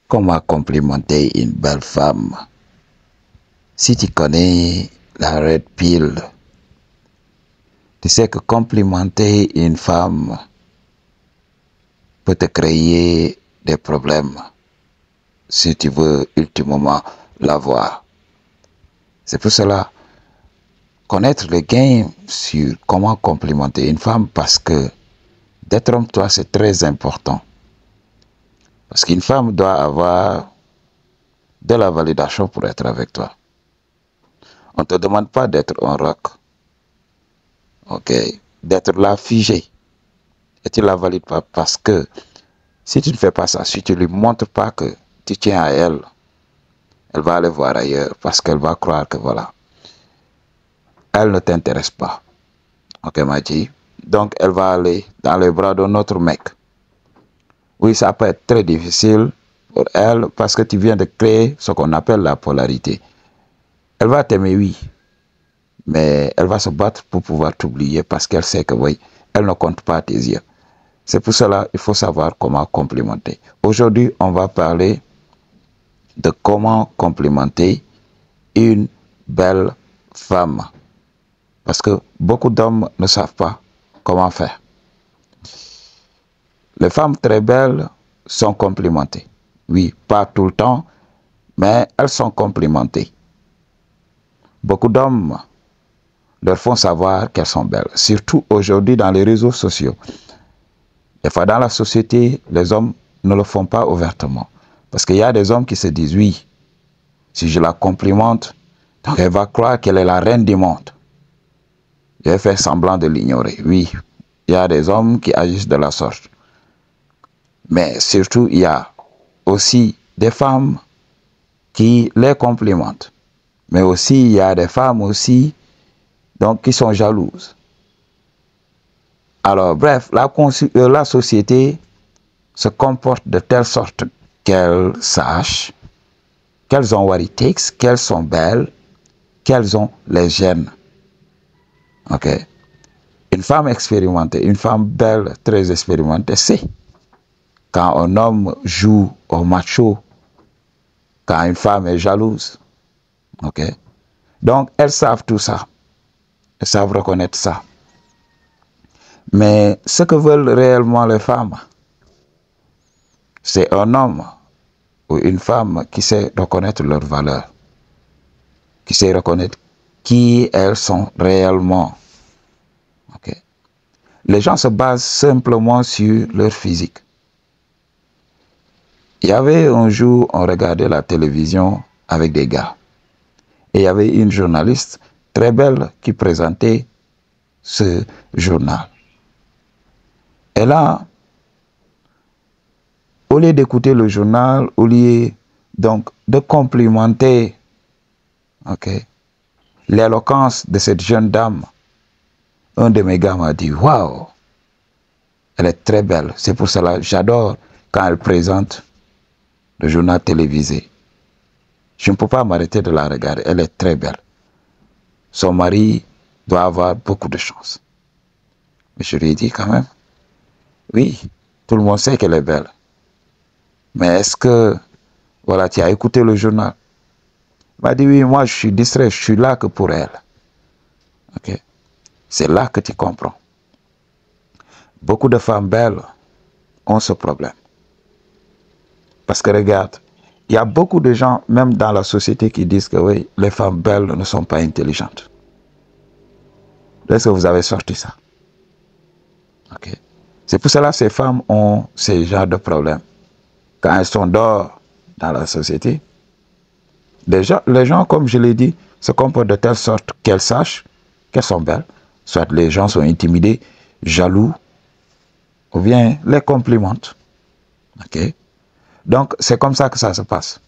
Comment complimenter une belle femme? Si tu connais la red pill, tu sais que complimenter une femme peut te créer des problèmes si tu veux ultimement l'avoir. C'est pour cela, connaître le game sur comment complimenter une femme, parce que d'être homme, toi, c'est très important. Parce qu'une femme doit avoir de la validation pour être avec toi. On ne te demande pas d'être un roc, ok, d'être là figé. Et tu ne la valides pas, parce que si tu ne fais pas ça, si tu ne lui montres pas que tu tiens à elle, elle va aller voir ailleurs, parce qu'elle va croire que voilà, elle ne t'intéresse pas. Ok, Maji? Donc elle va aller dans les bras d'un autre mec. Oui, ça peut être très difficile pour elle, parce que tu viens de créer ce qu'on appelle la polarité. Elle va t'aimer, oui, mais elle va se battre pour pouvoir t'oublier, parce qu'elle sait que oui, elle ne compte pas à tes yeux. C'est pour cela qu'il faut savoir comment complimenter. Aujourd'hui, on va parler de comment complimenter une belle femme. Parce que beaucoup d'hommes ne savent pas comment faire. Les femmes très belles sont complimentées. Oui, pas tout le temps, mais elles sont complimentées. Beaucoup d'hommes leur font savoir qu'elles sont belles. Surtout aujourd'hui dans les réseaux sociaux. Des fois dans la société, les hommes ne le font pas ouvertement. Parce qu'il y a des hommes qui se disent, oui, si je la complimente, donc elle va croire qu'elle est la reine du monde. Je vais faire semblant de l'ignorer. Oui, il y a des hommes qui agissent de la sorte. Mais surtout, il y a aussi des femmes qui les complimentent. Mais aussi, il y a des femmes aussi donc, qui sont jalouses. Alors, bref, la société se comporte de telle sorte qu'elles sachent qu'elles ont what it takes, qu'elles sont belles, qu'elles ont les gènes. Ok? Une femme expérimentée, une femme belle, très expérimentée, c'est quand un homme joue au macho, quand une femme est jalouse. Ok? Donc, elles savent tout ça. Elles savent reconnaître ça. Mais ce que veulent réellement les femmes, c'est un homme ou une femme qui sait reconnaître leurs valeurs, qui sait reconnaître qui elles sont réellement. Okay. Les gens se basent simplement sur leur physique. Il y avait un jour, on regardait la télévision avec des gars. Et il y avait une journaliste très belle qui présentait ce journal. Et là, au lieu d'écouter le journal, au lieu donc de complimenter l'éloquence de cette jeune dame, un de mes gars m'a dit, waouh, elle est très belle. C'est pour cela que j'adore quand elle présente le journal télévisé. Je ne peux pas m'arrêter de la regarder. Elle est très belle. Son mari doit avoir beaucoup de chance. Mais je lui ai dit quand même, oui, tout le monde sait qu'elle est belle. Mais est-ce que, voilà, tu as écouté le journal? Il m'a dit, oui, moi je suis distrait, je suis là que pour elle. Ok? C'est là que tu comprends. Beaucoup de femmes belles ont ce problème. Parce que regarde, il y a beaucoup de gens, même dans la société, qui disent que oui, les femmes belles ne sont pas intelligentes. Est-ce que vous avez sorti ça? Ok. C'est pour cela que ces femmes ont ces genres de problèmes. Quand elles sont dehors dans la société, les gens, comme je l'ai dit, se comportent de telle sorte qu'elles sachent qu'elles sont belles. Soit les gens sont intimidés, jaloux, ou bien les complimentent. Ok? Donc, c'est comme ça que ça se passe.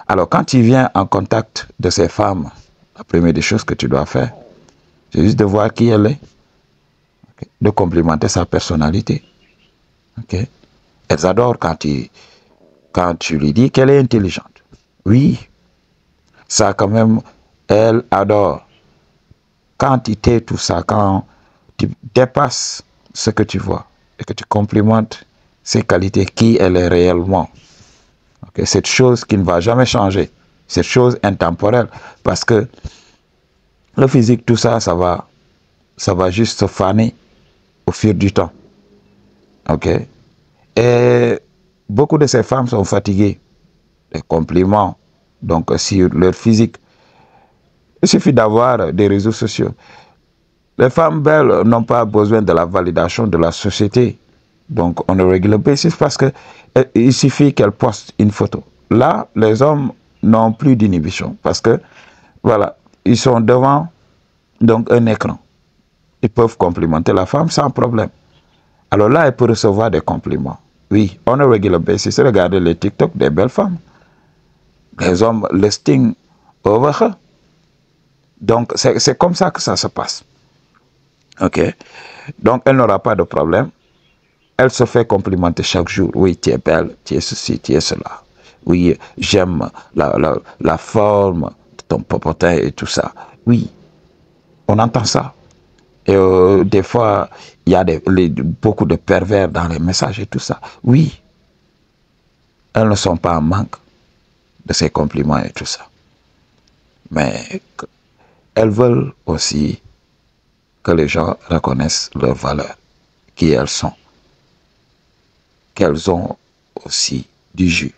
Alors, quand tu viens en contact de ces femmes, la première des choses que tu dois faire, c'est juste de voir qui elle est, okay? De complimenter sa personnalité. Okay? Elles adorent quand tu lui dis qu'elle est intelligente. Oui, ça quand même, elle adore. Quand tu t'es tout ça, quand tu dépasses ce que tu vois et que tu complimentes ses qualités, qui elle est réellement. Okay? Cette chose qui ne va jamais changer. Cette chose intemporelle. Parce que le physique, tout ça, ça va juste se faner au fil du temps. Ok? Et beaucoup de ces femmes sont fatiguées des compliments, donc sur leur physique. Il suffit d'avoir des réseaux sociaux. Les femmes belles n'ont pas besoin de la validation de la société. Donc, on a regular basis parce que il suffit qu'elles postent une photo. Là, les hommes n'ont plus d'inhibition parce que, voilà, ils sont devant donc un écran. Ils peuvent complimenter la femme sans problème. Alors là, elle peut recevoir des compliments. Oui, on a regular basis. Regardez les TikTok des belles femmes. Les hommes listing over her. Donc, c'est comme ça que ça se passe. OK? Donc, elle n'aura pas de problème. Elle se fait complimenter chaque jour. Oui, tu es belle, tu es ceci, tu es cela. Oui, j'aime la forme de ton popotin et tout ça. Oui, on entend ça. Et des fois, il y a beaucoup de pervers dans les messages et tout ça. Oui, elles ne sont pas en manque de ces compliments et tout ça. Mais elles veulent aussi que les gens reconnaissent leur valeur, qui elles sont, qu'elles ont aussi du jus.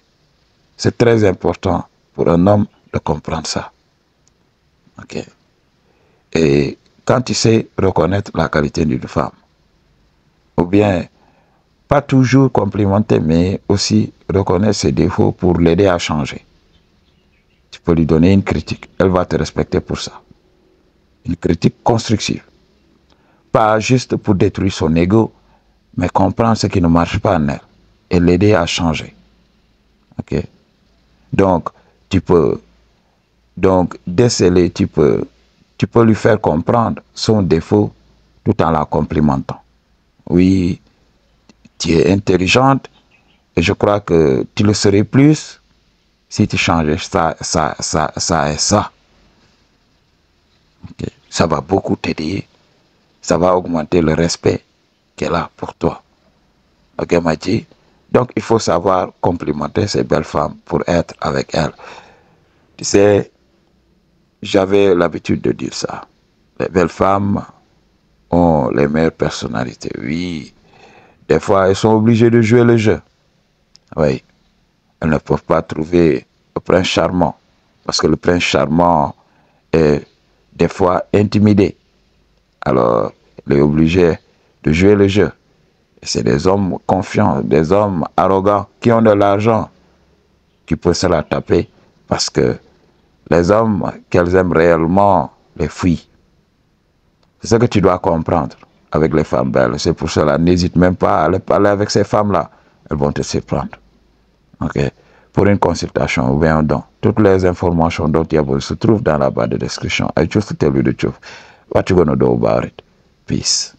C'est très important pour un homme de comprendre ça. Okay? Et quand tu sais reconnaître la qualité d'une femme, ou bien pas toujours complimenter, mais aussi reconnaître ses défauts pour l'aider à changer. Tu peux lui donner une critique, elle va te respecter pour ça. Une critique constructive. Pas juste pour détruire son ego, mais comprendre ce qui ne marche pas en elle et l'aider à changer. Ok? Donc, tu peux déceler, tu peux lui faire comprendre son défaut tout en la complimentant. Oui, tu es intelligente et je crois que tu le serais plus si tu changeais ça et ça. Okay. Ça va beaucoup t'aider. Ça va augmenter le respect qu'elle a pour toi. Ok, Mathie? Donc, il faut savoir complimenter ces belles femmes pour être avec elles. Tu sais, j'avais l'habitude de dire ça. Les belles femmes ont les meilleures personnalités. Oui, des fois, elles sont obligées de jouer le jeu. Oui, elles ne peuvent pas trouver le prince charmant. Parce que le prince charmant est des fois intimidé. Alors, elle est obligée de jouer le jeu. Et c'est des hommes confiants, des hommes arrogants, qui ont de l'argent, qui peuvent se la taper. Parce que les hommes qu'elles aiment réellement les fuient. C'est ce que tu dois comprendre avec les femmes belles. C'est pour cela, n'hésite même pas à aller parler avec ces femmes-là. Elles vont te surprendre. Ok? Pour une consultation ou bien un don. Toutes les informations dont tu as besoin se trouvent dans la barre de description. I just tell you the truth. What you gonna do about it? Peace.